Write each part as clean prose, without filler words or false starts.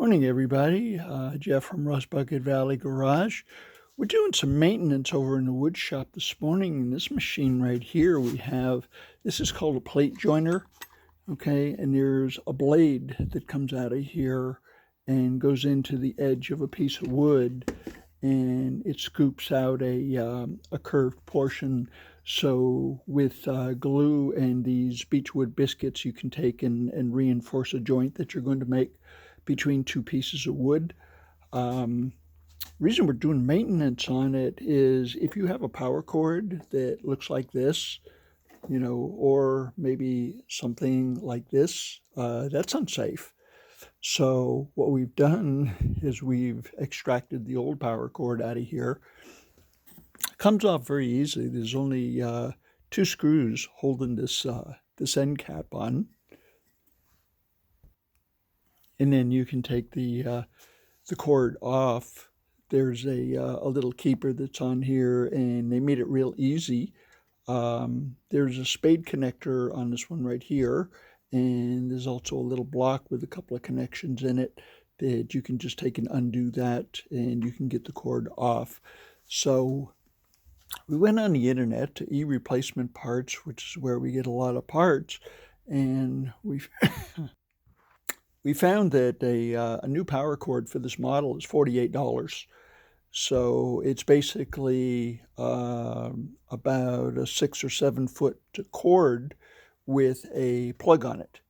Morning, everybody. Jeff from Rust Bucket Valley Garage. We're doing some maintenance over in the wood shop this morning. And this machine right here this is called a plate joiner, okay? And there's a blade that comes out of here and goes into the edge of a piece of wood, and it scoops out a curved portion. So with glue and these beechwood biscuits, you can take and reinforce a joint that you're going to make between two pieces of wood. Reason we're doing maintenance on it is if you have a power cord that looks like this, or maybe something like this, that's unsafe. So what we've done is we've extracted the old power cord out of here. It comes off very easily. There's only two screws holding this end cap on. And then you can take the cord off. There's a little keeper that's on here, and they made it real easy. There's a spade connector on this one right here, and there's also a little block with a couple of connections in it that you can just take and undo that, and you can get the cord off. So we went on the internet to eReplacement Parts, which is where we get a lot of parts, and we found that a new power cord for this model is $48. So it's basically about a 6 or 7 foot cord with a plug on it.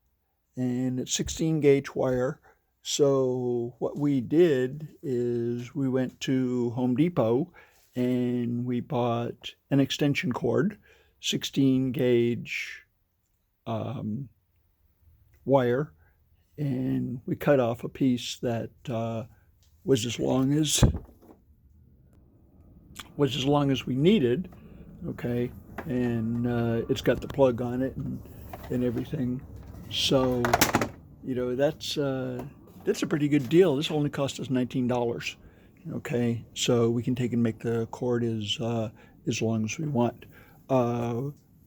And it's 16 gauge wire. So what we did is we went to Home Depot and we bought an extension cord, 16 gauge wire. And we cut off a piece that was as long as we needed, okay, and it's got the plug on it and everything. So, that's a pretty good deal. This only cost us $19, okay. So we can take and make the cord as long as we want.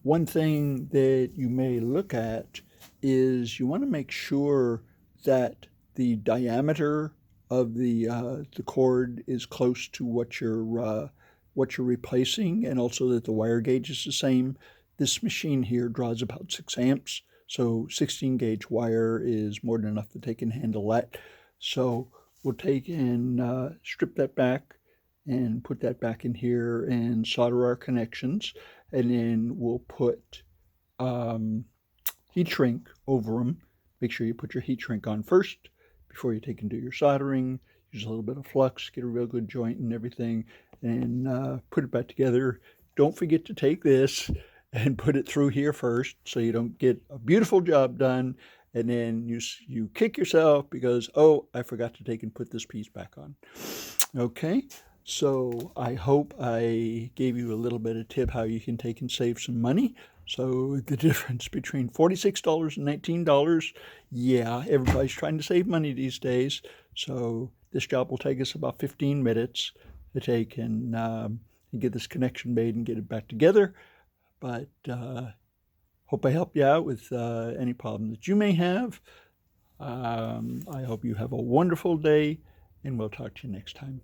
One thing that you may look at is you want to make sure that the diameter of the cord is close to what you're replacing, and also that the wire gauge is the same. This machine here draws about 6 amps, so 16 gauge wire is more than enough to take and handle that. So we'll take and strip that back and put that back in here and solder our connections, and then we'll put heat shrink over them. Make sure you put your heat shrink on first before you take and do your soldering. Use a little bit of flux, get a real good joint and everything, and put it back together. Don't forget to take this and put it through here first so you don't get a beautiful job done and then you kick yourself because, oh, I forgot to take and put this piece back on. Okay. So I hope I gave you a little bit of tip how you can take and save some money. So the difference between $46 and $19, yeah, everybody's trying to save money these days. So this job will take us about 15 minutes to take and get this connection made and get it back together. But hope I helped you out with any problem that you may have. I hope you have a wonderful day, and we'll talk to you next time.